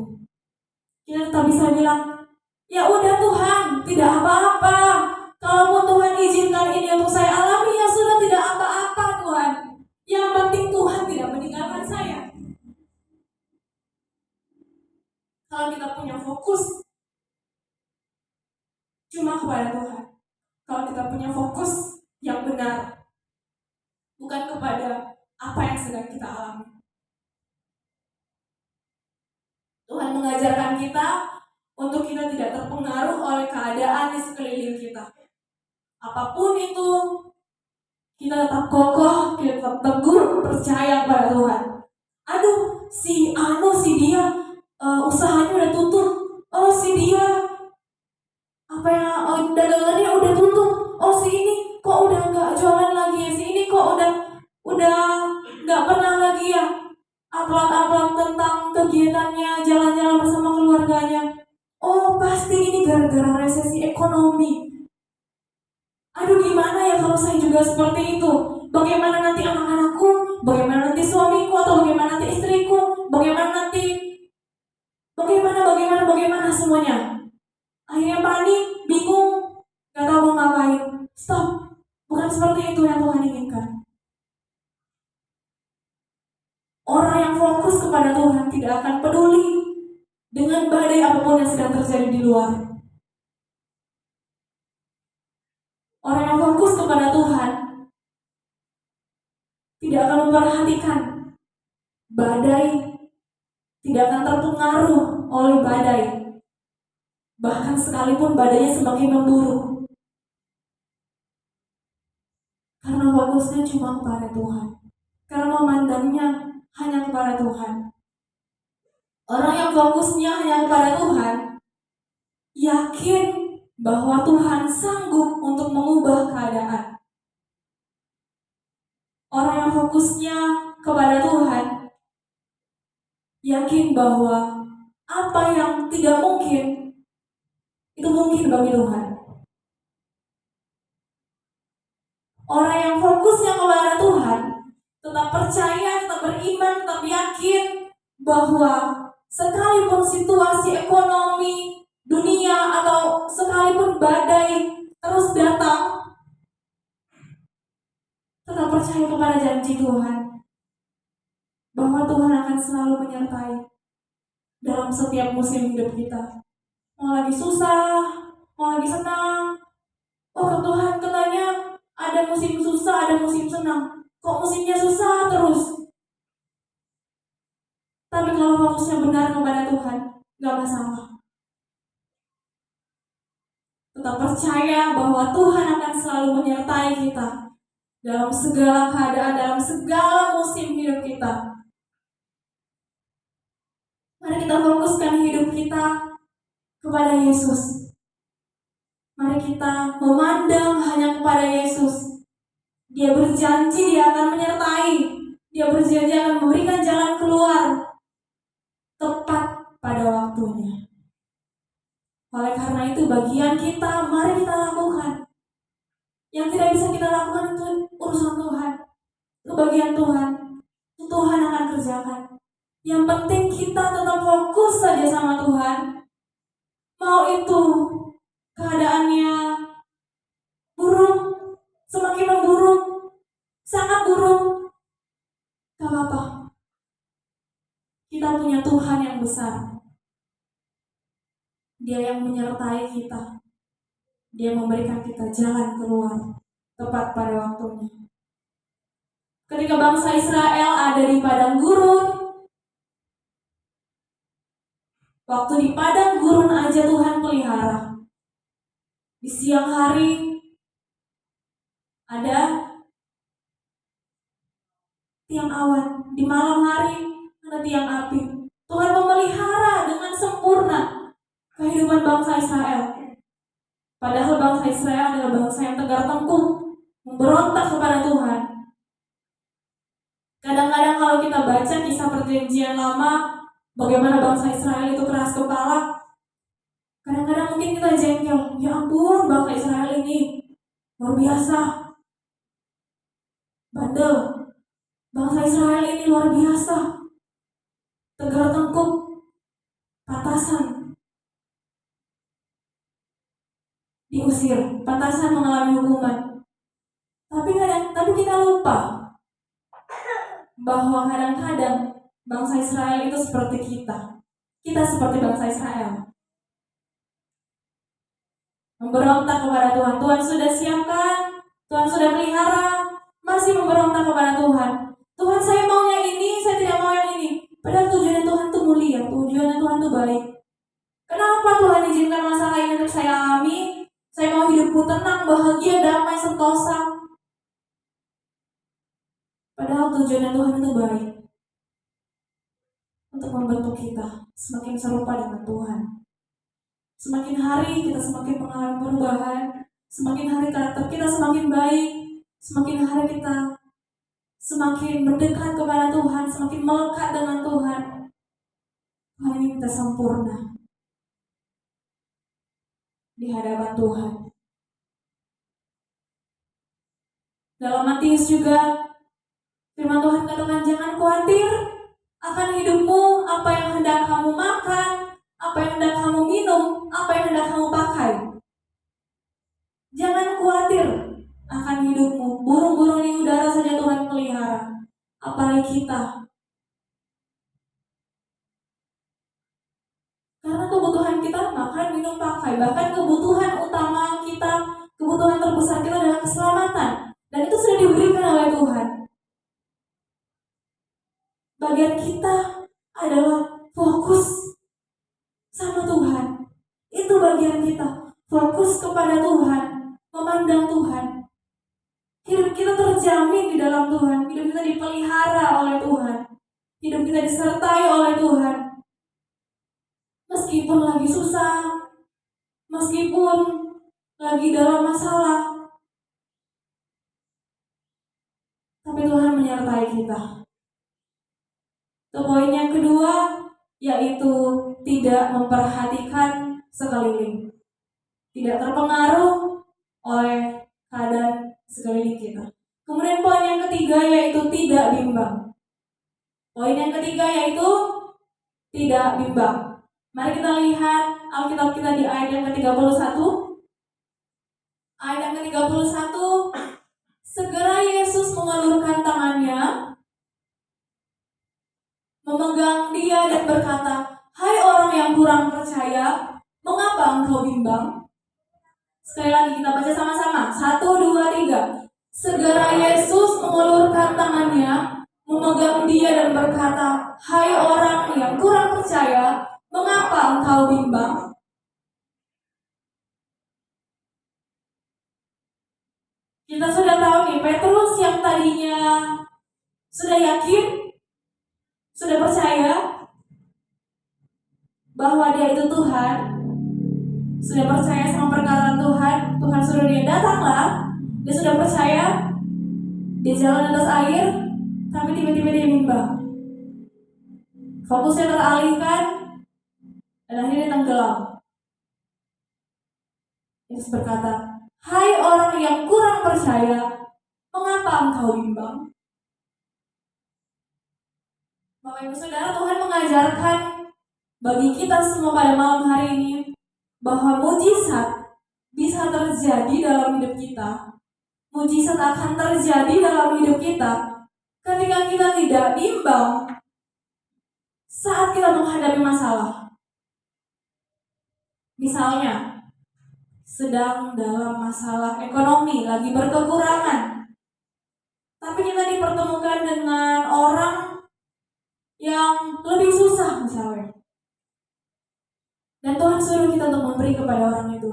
Kita tetap bisa bilang, ya udah Tuhan, tidak apa-apa. Kalaupun Tuhan izinkan ini untuk saya alami, ya sudah, tidak apa-apa Tuhan. Yang penting Tuhan tidak meninggalkan saya. Kalau kita punya fokus cuma kepada Tuhan, kalau kita punya fokus yang benar, bukan kepada apa yang sedang kita alami. Tuhan mengajarkan kita untuk kita tidak terpengaruh oleh keadaan di sekeliling kita. Apapun itu, kita tetap kokoh, kita tetap teguh, percaya pada Tuhan. Aduh, si dia usahanya udah tutup. Oh, si dia dagangannya udah tutup. Oh, si ini kok udah nggak jualan lagi ya? Si ini kok udah nggak pernah lagi ya upload tentang kegiatannya, jalan-jalan bersama keluarganya. Oh, pasti ini gara-gara resesi ekonomi. Aduh, gimana ya kalau saya juga seperti itu? Bagaimana nanti anak-anakku? Bagaimana nanti suamiku? Atau bagaimana nanti istriku? Bagaimana semuanya? Akhirnya panik, bingung, gak tahu mau ngapain. Stop, bukan seperti itu yang Tuhan inginkan. Orang yang fokus kepada Tuhan tidak akan peduli dengan badai apapun yang sedang terjadi di luar. Orang yang fokus kepada Tuhan tidak akan memperhatikan badai, tidak akan terpengaruh oleh badai. Bahkan sekalipun badainya semakin memburuk, fokusnya cuma kepada Tuhan, karena memandangnya hanya kepada Tuhan. Orang yang fokusnya hanya kepada Tuhan, yakin bahwa Tuhan sanggup untuk mengubah keadaan. Orang yang fokusnya kepada Tuhan, yakin bahwa apa yang tidak mungkin, itu mungkin bagi Tuhan. Orang yang fokusnya kepada Tuhan, tetap percaya, tetap beriman, tetap yakin bahwa sekalipun situasi ekonomi dunia atau sekalipun badai terus datang, tetap percaya kepada janji Tuhan bahwa Tuhan akan selalu menyertai dalam setiap musim hidup kita. Mau lagi susah, mau lagi senang, oh Tuhan katanya ada musim susah, ada musim senang. Kok musimnya susah terus? Tapi kalau fokusnya benar kepada Tuhan, gak masalah. Tetap percaya bahwa Tuhan akan selalu menyertai kita dalam segala keadaan, dalam segala musim hidup kita. Mari kita fokuskan hidup kita kepada Yesus. Mari kita memandang hanya kepada Yesus. Dia berjanji dia akan menyertai. Dia berjanji akan memberikan jalan keluar tepat pada waktunya. Oleh karena itu bagian kita, mari kita lakukan. Yang tidak bisa kita lakukan itu urusan Tuhan. Itu bagian Tuhan. Itu Tuhan akan kerjakan. Yang penting kita tetap fokus saja sama Tuhan. Mau itu keadaannya buruk, semakin memburuk, sangat buruk, gak apa-apa. Kita punya Tuhan yang besar. Dia yang menyertai kita. Dia memberikan kita jalan keluar tepat pada waktunya. Ketika bangsa Israel ada di padang gurun, waktu di padang gurun aja Tuhan pelihara. Di siang hari ada tiang awan, di malam hari ada tiang api. Tuhan memelihara dengan sempurna kehidupan bangsa Israel. Padahal bangsa Israel adalah bangsa yang tegar tengkuk, memberontak kepada Tuhan. Kadang-kadang kalau kita baca kisah perjanjian lama, bagaimana bangsa Israel itu keras kepala, kadang-kadang mungkin kita jengkel, ya ampun bangsa Israel ini luar biasa, bandel. Bangsa Israel ini luar biasa, tegar tengkuk, patasan, diusir, patasan mengalami hukuman. Tapi kita lupa bahwa kadang-kadang bangsa Israel itu seperti kita. Kita seperti bangsa Israel, memberontak kepada Tuhan. Tuhan sudah siapkan, Tuhan sudah pelihara, masih memberontak kepada Tuhan. Tuhan, saya maunya ini, saya tidak mau yang ini. Padahal tujuannya Tuhan itu mulia, tujuannya Tuhan itu baik. Kenapa Tuhan izinkan masalah ini untuk saya alami? Saya mau hidupku tenang, bahagia, damai, sentosa. Padahal tujuannya Tuhan itu baik, untuk membentuk kita semakin serupa dengan Tuhan. Semakin hari kita semakin mengalami perubahan, semakin hari karakter kita semakin baik, semakin hari kita semakin mendekat kepada Tuhan, semakin melekat dengan Tuhan. Tuhan ingin kita sempurna di hadapan Tuhan. Dalam Matius juga firman Tuhan katakan, jangan khawatir akan hidupmu, apa yang hendak kamu makan, apa yang hendak kamu minum, apa yang hendak kamu pakai. Jangan khawatir akan hidupmu. Burung-burung di udara saja Tuhan pelihara, apalagi kita. Karena kebutuhan kita makan, minum, pakai. Bahkan kebutuhan utama kita, kebutuhan terbesar kita adalah keselamatan. Dan itu sudah diberikan oleh Tuhan. Bagian kita adalah fokus sama Tuhan. Itu bagian kita. Fokus kepada Tuhan, memandang Tuhan. Hidup kita terjamin dalam Tuhan, hidup kita dipelihara oleh Tuhan, hidup kita disertai oleh Tuhan. Meskipun lagi susah, meskipun lagi dalam masalah, tapi Tuhan menyertai kita. Itu poin yang kedua, yaitu tidak memperhatikan sekeliling, tidak terpengaruh oleh keadaan sekeliling kita. Kemudian poin yang ketiga yaitu tidak bimbang. Poin yang ketiga yaitu tidak bimbang. Mari kita lihat Alkitab kita di ayat yang ke-31. Ayat yang ke-31, segera Yesus mengulurkan tangannya, memegang dia dan berkata, "Hai orang yang kurang percaya, mengapa engkau bimbang?" Sekali lagi kita baca sama-sama. 1, 2, 3. Segera Yesus mengulurkan tangannya, memegang dia dan berkata, "Hai orang yang kurang percaya, mengapa engkau bimbang?" Kita sudah tahu nih, Petrus yang tadinya sudah yakin, sudah percaya bahwa dia itu Tuhan, sudah percaya sama perkataan Tuhan, Tuhan suruh dia datanglah, dia sudah percaya, dia jalan atas air, tapi tiba-tiba dia bimbang. Fokusnya teralihkan, dan akhirnya tenggelam. Yesus berkata, "Hai orang yang kurang percaya, mengapa engkau bimbang?" Bapak Ibu Saudara, Tuhan mengajarkan bagi kita semua pada malam hari ini bahwa mujizat bisa terjadi dalam hidup kita. Mujizat akan terjadi dalam hidup kita ketika kita tidak bimbang saat kita menghadapi masalah. Misalnya, sedang dalam masalah ekonomi, lagi berkekurangan, tapi kita dipertemukan dengan orang yang lebih susah misalnya, dan Tuhan suruh kita untuk memberi kepada orang itu.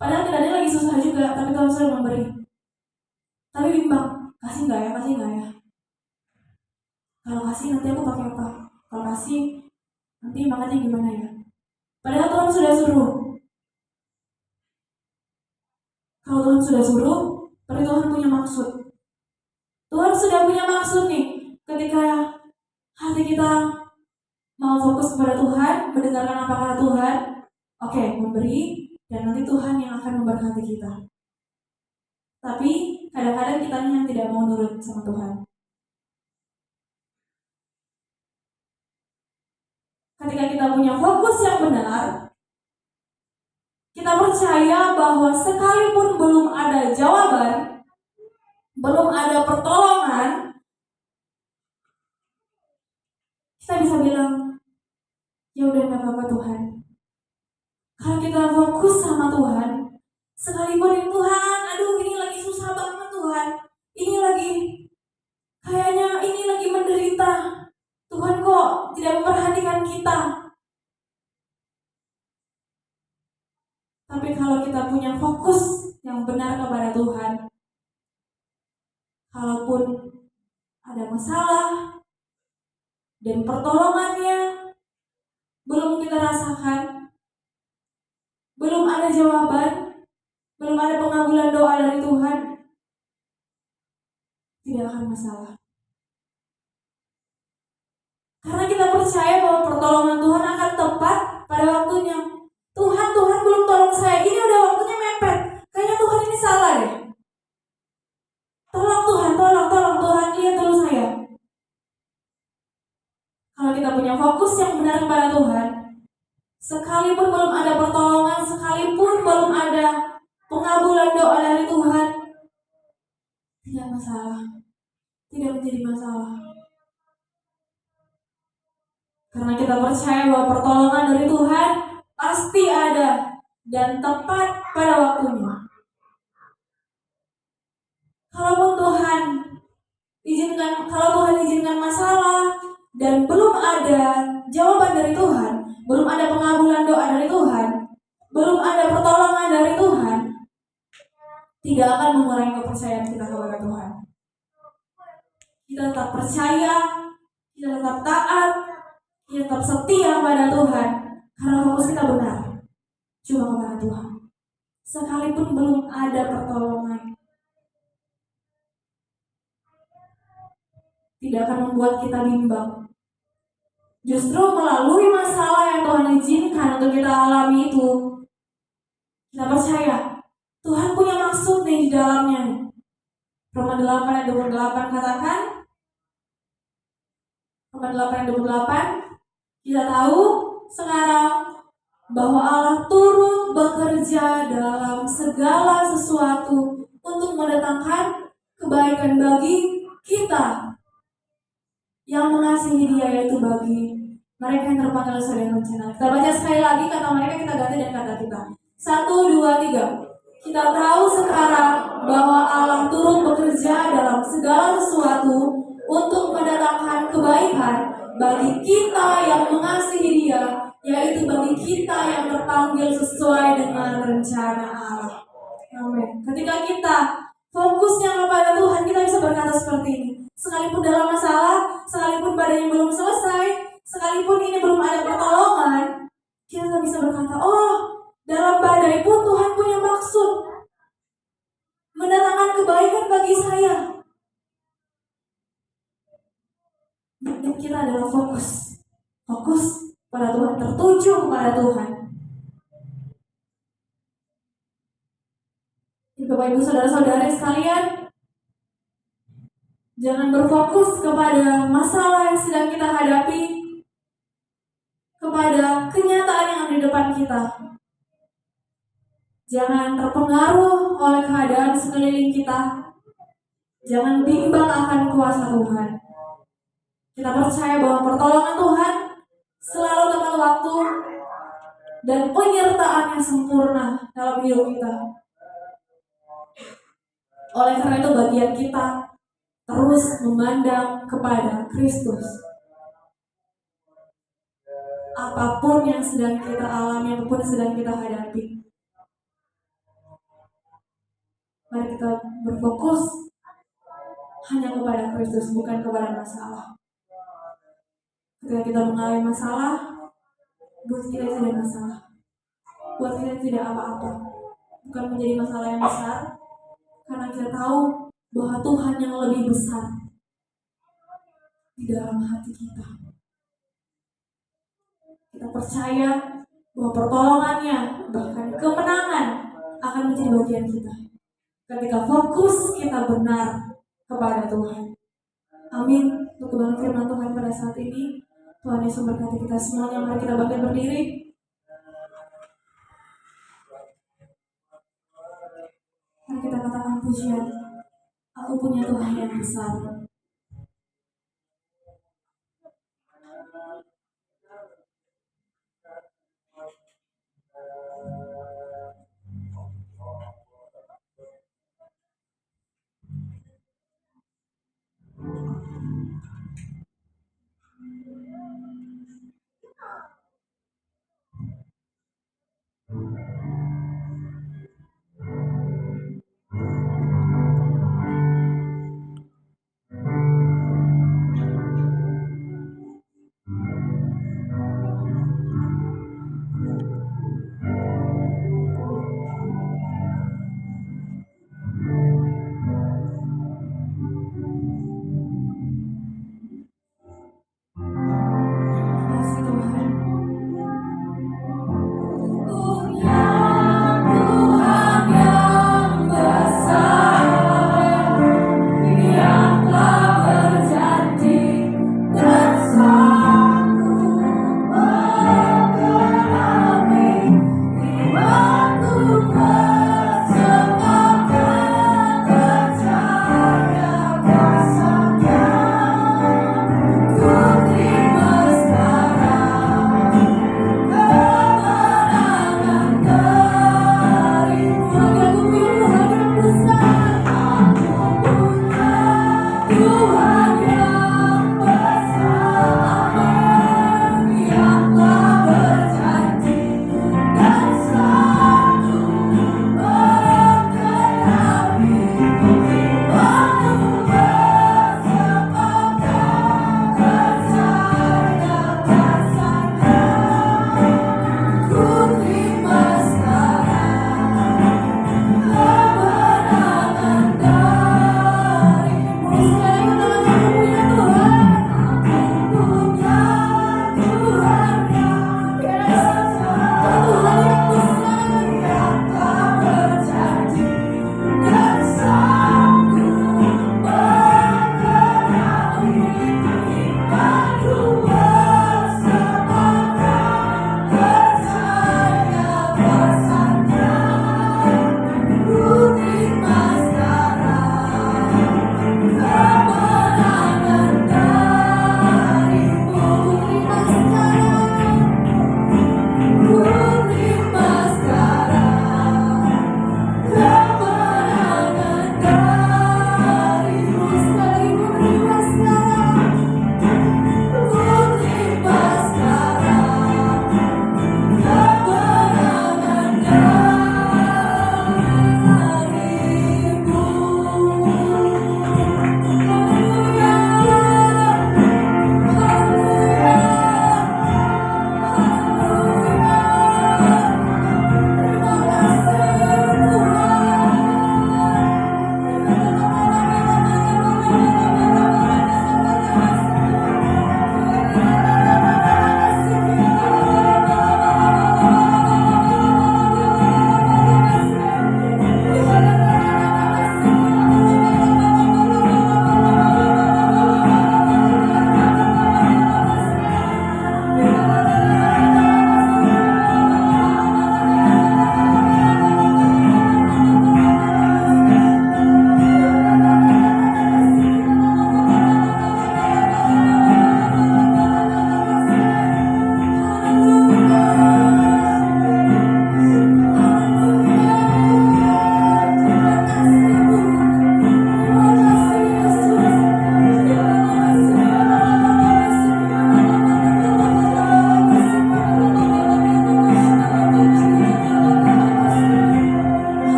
Padahal keadaannya lagi susah juga, tapi Tuhan suruh memberi. Tapi bimbang, kasih nggak ya, kasih nggak ya? Kalau kasih nanti aku pakai apa? Kalau kasih nanti makannya gimana ya? Padahal Tuhan sudah suruh. Kalau Tuhan sudah suruh, berarti Tuhan punya maksud. Tuhan sudah punya maksud nih, ketika hati kita mau fokus kepada Tuhan, mendengarkan apa kata Tuhan, oke, memberi, dan nanti Tuhan yang akan memberkati kita. Tapi kadang-kadang kita yang tidak mau nurut sama Tuhan. Ketika kita punya fokus yang benar, kita percaya bahwa sekalipun belum ada jawaban, belum ada pertolongan, kita bisa bilang, ya udah nggak apa-apa Tuhan. Kalau kita fokus sama Tuhan, sekalipun Tuhan, aduh ini lagi susah banget Tuhan, ini lagi menderita, Tuhan kok tidak memperhatikan kita. Tapi kalau kita punya fokus yang benar kepada Tuhan, kalaupun ada masalah dan pertolongannya belum kita rasakan, belum ada jawaban, belum ada pengabulan doa dari Tuhan, tidak akan masalah. Karena kita percaya bahwa pertolongan Tuhan akan tepat pada waktunya. Tuhan belum tolong saya, ini udah waktunya mepet. Kayaknya Tuhan ini salah deh. Tolong Tuhan, Tuhan lihat dulu saya. Kalau kita punya fokus yang benar kepada Tuhan, sekalipun belum ada pertolongan, sekalipun belum ada pengabulan doa dari Tuhan, tidak masalah, tidak menjadi masalah. Karena kita percaya bahwa pertolongan dari Tuhan pasti ada dan tepat pada waktunya. Kalau Tuhan izinkan masalah dan belum ada jawaban dari Tuhan, belum ada pengabulan doa dari Tuhan, belum ada pertolongan dari Tuhan, tidak akan mengurangi kepercayaan kita kepada Tuhan. kita tetap percaya, kita tetap taat, kita tetap setia pada Tuhan, karena fokus kita benar cuma kepada Tuhan. Sekalipun belum ada pertolongan, tidak akan membuat kita bimbang. Justru melalui masalah yang Tuhan izinkan untuk kita alami itu, kita percaya Tuhan punya maksud nih di dalamnya. Roma 8 ayat 28 katakan, Roma 8 ayat 28, kita tahu sekarang bahwa Allah turut bekerja dalam segala sesuatu untuk mendatangkan kebaikan bagi kita yang mengasihi Dia, yaitu bagi mereka yang terpanggil sesuai dengan rencana. Kita baca sekali lagi kata mereka, kita ganti dengan kata kita. 1, 2, 3. Kita tahu sekarang bahwa Allah turut bekerja dalam segala sesuatu untuk mendatangkan kebaikan bagi kita yang mengasihi Dia, yaitu bagi kita yang terpanggil sesuai dengan rencana Allah. Amin. Ketika kita fokusnya kepada Tuhan, kita bisa berkata seperti ini. Sekalipun dalam masalah, sekalipun badannya belum selesai, sekalipun ini belum ada pertolongan, kita bisa berkata, oh, dalam badai pun Tuhan punya maksud mendatangkan kebaikan bagi saya. Dan kita adalah fokus pada Tuhan, tertuju kepada Tuhan. Bapak Ibu saudara-saudara sekalian, jangan berfokus kepada masalah yang sedang kita hadapi, kepada kenyataan yang ada di depan kita. Jangan terpengaruh oleh keadaan sekeliling kita. Jangan bimbang akan kuasa Tuhan. Kita percaya bahwa pertolongan Tuhan selalu tepat waktu dan penyertaannya sempurna dalam hidup kita. Oleh karena itu bagian kita terus memandang kepada Kristus. Apapun yang sedang kita alami, apapun yang sedang kita hadapi, mari kita berfokus hanya kepada Kristus, bukan kepada masalah. Ketika kita mengalami masalah, buat kita tidak masalah, buat kita tidak apa-apa, bukan menjadi masalah yang besar, karena kita tahu bahwa Tuhan yang lebih besar di dalam hati kita. Kita percaya bahwa pertolongannya, bahkan kemenangan akan menjadi bagian kita ketika fokus kita benar kepada Tuhan. Amin. Untuk kebenaran firman Tuhan pada saat ini, Tuhan Yesus memberkati kita semuanya. Mari kita bangkit berdiri. Mari kita katakan pujian, aku punya Tuhan yang besar.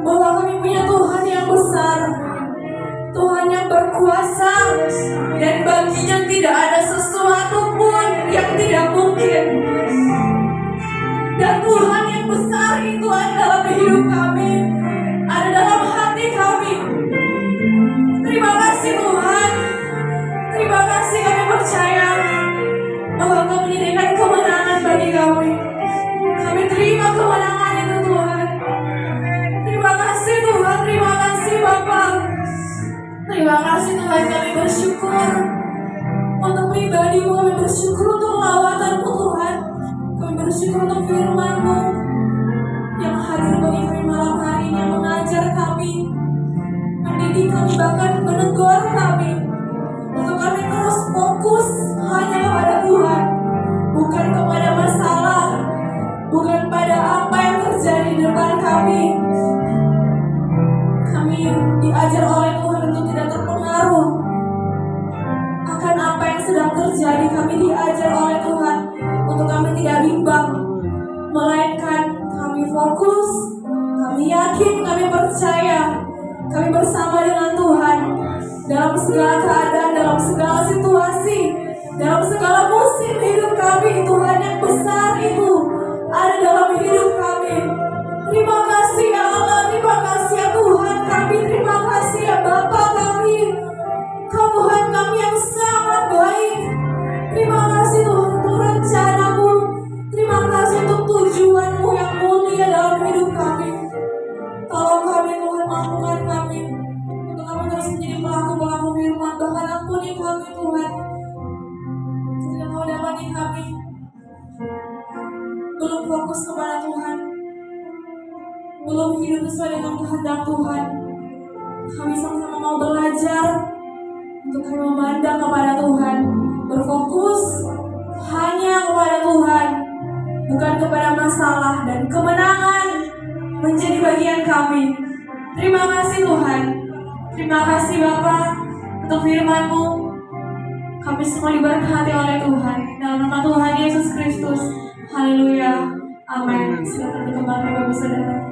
bahwa kami punya Tuhan yang besar, Tuhan yang berkuasa, dan baginya tidak ada sesuatu pun yang tidak mungkin. Dan Tuhan yang besar itu ada dalam hidup kami, ada dalam hati kami. Terima kasih Tuhan. Terima kasih, kami percaya bahwa Kau menyediakan kemenangan bagi kami. Kami terima kemenangan itu Tuhan. Terima kasih Tuhan, terima kasih Bapa. Terima kasih Tuhan, kami bersyukur untuk pribadi-Mu, kami bersyukur untuk lawatan-Mu Tuhan. Kami bersyukur untuk firman-Mu yang hadir bagi kami malam hari ini, yang mengajar kami, mendidik kami, bahkan menegur kami untuk kami terus fokus hanya kepada Tuhan, bukan kepada masalah, bukan pada apa yang terjadi di depan kami. Kami diajar oleh Tuhan untuk tidak terpengaruh akan apa yang sedang terjadi. Kami diajar oleh Tuhan untuk kami tidak bimbang, melainkan kami fokus, kami yakin, kami percaya, kami bersama dengan Tuhan dalam segala keadaan, dalam segala situasi, dalam segala musim hidup kami. Tuhan yang besar itu ada dalam hidup kami. Terima kasih ya Allah, terima kasih ya Tuhan kami, terima kasih ya Bapa kami. Kau Tuhan kami yang sangat baik. Terima kasih Tuhan untuk rencana-Mu, terima kasih untuk tujuan-Mu yang mulia dalam hidup kami. Tolong kami Tuhan, mampukan kami untuk kami terus menjadi pelaku-pelaku firman. Bahkan ampuni kami Tuhan ketika Kau dapati kami belum fokus kepada Tuhan, belum hidup sesuai dengan kehendak Tuhan. Kami sama-sama mau belajar untuk kami memandang kepada Tuhan, berfokus hanya kepada Tuhan, bukan kepada masalah, dan kemenangan menjadi bagian kami. Terima kasih Tuhan. Terima kasih Bapa untuk firman-Mu. Kami semua diberkati oleh Tuhan. Dalam nama Tuhan Yesus Kristus. Haleluya. Amin. Silakan dikembangkan Bapak Saudara.